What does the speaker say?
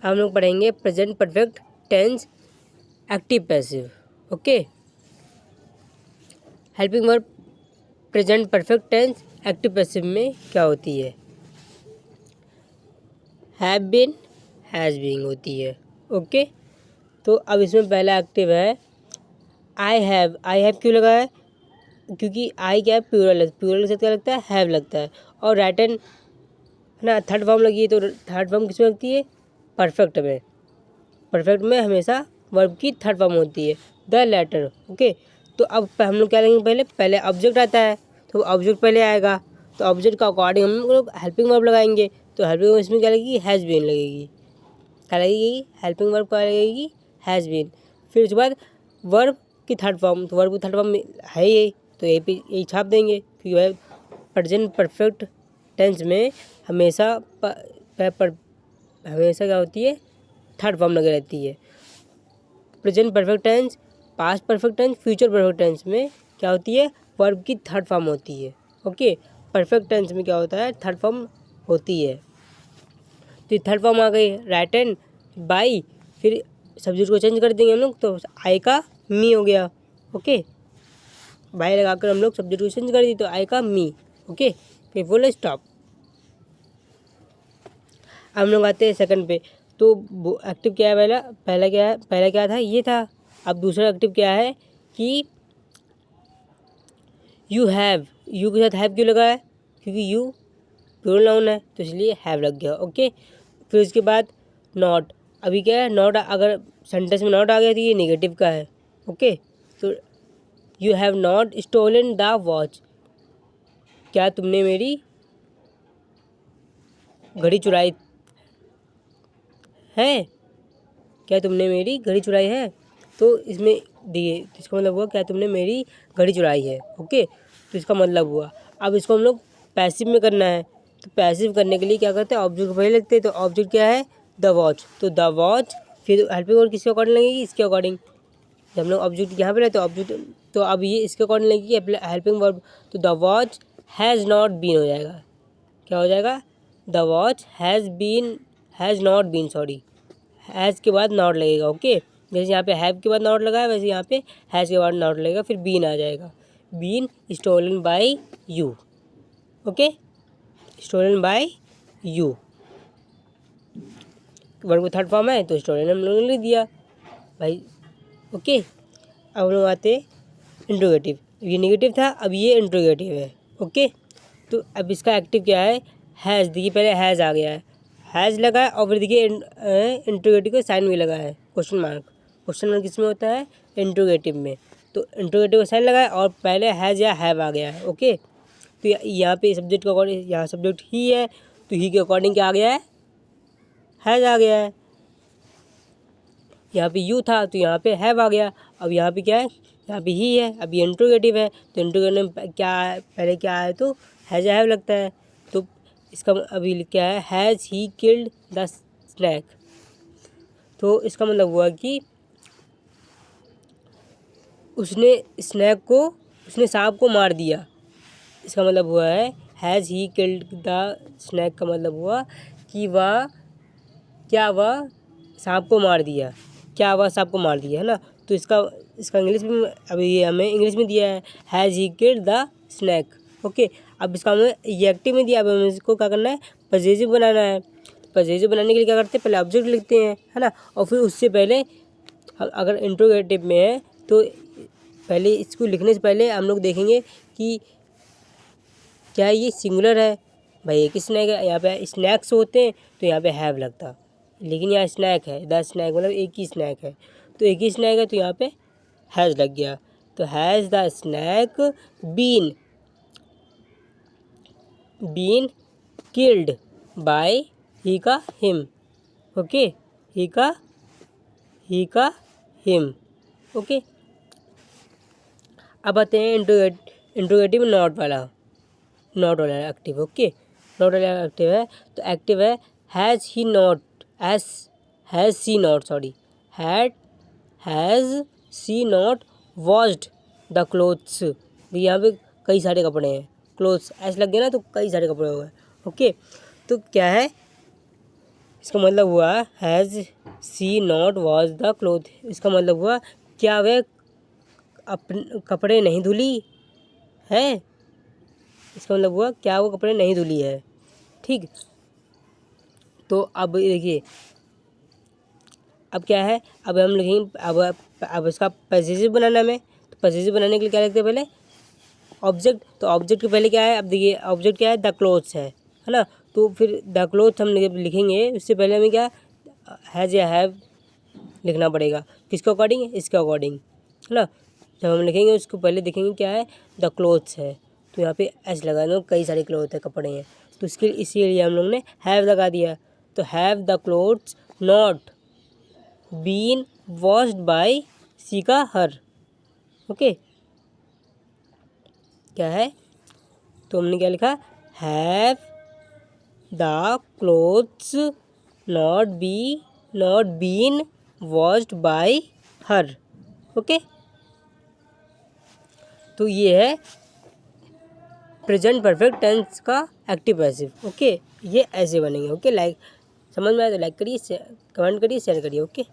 हम लोग पढ़ेंगे present perfect tense active passive. Okay, helping verb present perfect tense active passive में क्या होती है? हैव बीन, हैज़ बीन होती है। ओके, तो अब इसमें पहला एक्टिव है आई हैव। आई हैव क्यों लगा है? क्योंकि आई क्या है, प्लूरल है, प्लूरल के साथ क्या लगता है, हैव लगता है। और राइटन है ना, थर्ड फॉर्म लगी है, तो थर्ड फॉर्म किस में लगती है? परफेक्ट में। परफेक्ट में हमेशा वर्ब की थर्ड फॉर्म होती है, द लेटर। ओके, तो अब हम लोग क्या लेंगे, पहले ऑब्जेक्ट आता है, तो ऑब्जेक्ट पहले आएगा, तो ऑब्जेक्ट का अकॉर्डिंग हम लोग हेल्पिंग वर्ब लगाएंगे। तो हेल्पिंग वर्ब इसमें क्या लगेगी? हैज़ बीन लगेगी। क्या लगेगी? हेल्पिंग वर्ब क्या लगेगी? Has been. फिर उसके बाद वर्ब की थर्ड फॉर्म, तो वर्ब की थर्ड फॉर्म है यही, तो यही छाप देंगे, क्योंकि वह प्रेजेंट परफेक्ट टेंस में हमेशा हमेशा क्या होती है? थर्ड फॉर्म लगी रहती है। Present perfect tense, past perfect tense, future perfect tense में क्या होती है? वर्ब की थर्ड फॉर्म होती है। ओके, परफेक्ट टेंस में क्या होता है? थर्ड फॉर्म होती है। तो थर्ड फॉर्म आ गई राइटन बाई, फिर सब्जेक्ट को चेंज कर देंगे हम लोग, तो आई का मी हो गया। ओके, बाई लगाकर हम लोग सब्जेक्ट को चेंज कर दी, तो आई का मी। ओके, फिर बोले स्टॉप। हम लोग आते हैं सेकंड पे। तो एक्टिव क्या है? पहला क्या है? पहला क्या था? ये था। अब दूसरा एक्टिव क्या है कि यू हैव। यू के साथ हैव क्यों लगा है? क्योंकि यू प्लूरल नाउन है, तो इसलिए हैव लग गया। ओके, फिर उसके बाद नॉट। अभी क्या है? नॉट, अगर सेंटेंस में नॉट आ गया तो ये नेगेटिव का है। ओके, तो you have not stolen the watch. क्या तुमने मेरी घड़ी चुराई है? क्या तुमने मेरी घड़ी चुराई है? तो इसमें दिए, तो इसका मतलब हुआ क्या तुमने मेरी घड़ी चुराई है। ओके, तो इसका मतलब हुआ। अब इसको हम लोग पैसिव में करना है, तो पैसिव करने के लिए क्या करते हैं? ऑब्जेक्ट पहले लगते हैं, तो ऑब्जेक्ट क्या है? The watch. तो द वॉच, फिर हेल्पिंग वर्ब किसके अकॉर्डिंग लगेगी? इसके अकॉर्डिंग। जब हम लोग ऑब्जेक्ट यहाँ पे रहते हैं ऑब्जेक्ट, तो अब ये इसके अकॉर्डिंग लगेगी हेल्पिंग वर्ब, तो the watch has not been हो जाएगा। क्या हो जाएगा? The watch has not been, sorry, has के बाद नॉट लगेगा। ओके, जैसे यहाँ पे हैव के बाद नॉट लगा है, वैसे यहाँ पे हैज़ के बाद नॉट लगेगा, फिर बीन आ जाएगा। Been stolen by you. Okay, stolen by you, verb को थर्ड फॉर्म है, तो स्टोलन हम लोगों ने लिख दिया भाई। ओके, अब हम लोग आते इंट्रोगेटिव। ये नेगेटिव था, अब ये इंट्रोगेटिव है। ओके, तो अब इसका एक्टिव क्या है? हैज़। देखिए पहले हैज़ आ गया है, हैज़ लगा है, और फिर देखिए इंट्रोगेटिव का साइन भी लगा है, क्वेश्चन मार्क। क्वेश्चन मार्क किस में होता है? इंट्रोगेटिव में। तो इंट्रोगेटिव का साइन लगा है और पहले हैज़ या हैव आ गया है। ओके, तो यहाँ पे सब्जेक्ट के अकॉर्डिंग, यहाँ सब्जेक्ट ही है, तो ही के अकॉर्डिंग क्या आ गया है? हैज़ आ गया है। यहाँ पे यू था, तो यहाँ पे हैव आ गया। अब यहाँ पे क्या है? यहाँ पे ही है। अब ये इंट्रोगेटिव है, तो इंट्रोगेटिव में क्या है? पहले क्या है? तो हैज़ हैव लगता है। तो इसका अभी क्या है? Has he killed the snake. तो इसका मतलब हुआ कि उसने सांप को मार दिया। इसका मतलब हुआ है has he killed the snake का मतलब हुआ कि वह सांप को मार दिया। क्या वह सांप को मार दिया, है ना? तो इसका इंग्लिश में अभी ये हमें इंग्लिश में दिया है, has he killed the snake. Okay, अब इसका हमें ये एक्टिव में दिया, अब हमें इसको क्या करना है? पजेसिव बनाना है। पजेसिव बनाने के लिए क्या करते हैं? पहले ऑब्जेक्ट लिखते हैं, है ना, और फिर उससे पहले अगर इंट्रोगेटिव में है तो पहले इसको लिखने से पहले हम लोग देखेंगे कि क्या ये सिंगुलर है। भाई एक ही स्नैक है, यहाँ पे स्नैक्स होते हैं तो यहाँ पे हैव लगता, लेकिन यहाँ स्नैक है, द स्नैक मतलब एक ही स्नैक है, तो एक ही स्नैक है, तो यहाँ पे हैज़ लग गया। तो has the snake been killed by he का हिम। ओके, ही का हिम। ओके, अब आते हैं इंट्रोगेटिव नॉट वाला एक्टिव। ओके, नॉट वाला एक्टिव है, तो एक्टिव है has she not washed the clothes. यहाँ पे कई सारे कपड़े हैं, क्लोथ्स ऐसे लग गए ना, तो कई सारे कपड़े हो गए। ओके, तो क्या है? इसका मतलब हुआ has she not wash the cloth, इसका मतलब हुआ क्या वह अपने कपड़े नहीं धुली है, इसका मतलब हुआ क्या वो कपड़े नहीं धुली है। ठीक, तो अब देखिए अब क्या है, अब हम लिखेंगे अब इसका पॉसेसिव बनाना में, तो पॉसेसिव बनाने के लिए क्या लिखते हैं पहले ऑब्जेक्ट, तो ऑब्जेक्ट के पहले क्या है, अब देखिए ऑब्जेक्ट क्या है, द क्लोथ्स है ना, तो फिर द क्लोथ हम लिखेंगे उससे पहले हमें क्या हैज़ या हैव लिखना पड़ेगा, किसके अकॉर्डिंग, इसके अकॉर्डिंग है ना। जब हम लिखेंगे उसको पहले देखेंगे क्या है, द क्लोथ्स है, तो यहाँ पे एस लगा दो, कई सारे क्लोथ है, कपड़े हैं, तो इसके इसीलिए हम लोग ने हैव लगा दिया, तो have the clothes not been washed by she का हर। ओके, क्या है, तो हमने क्या लिखा, have the clothes not been washed by her. Okay, तो ये है प्रेजेंट परफेक्ट टेंस का एक्टिव पैसिव। ओके, ये ऐसे बनेंगे। ओके, लाइक समझ में आया तो लाइक करिए, कमेंट करिए, शेयर करिए। ओके।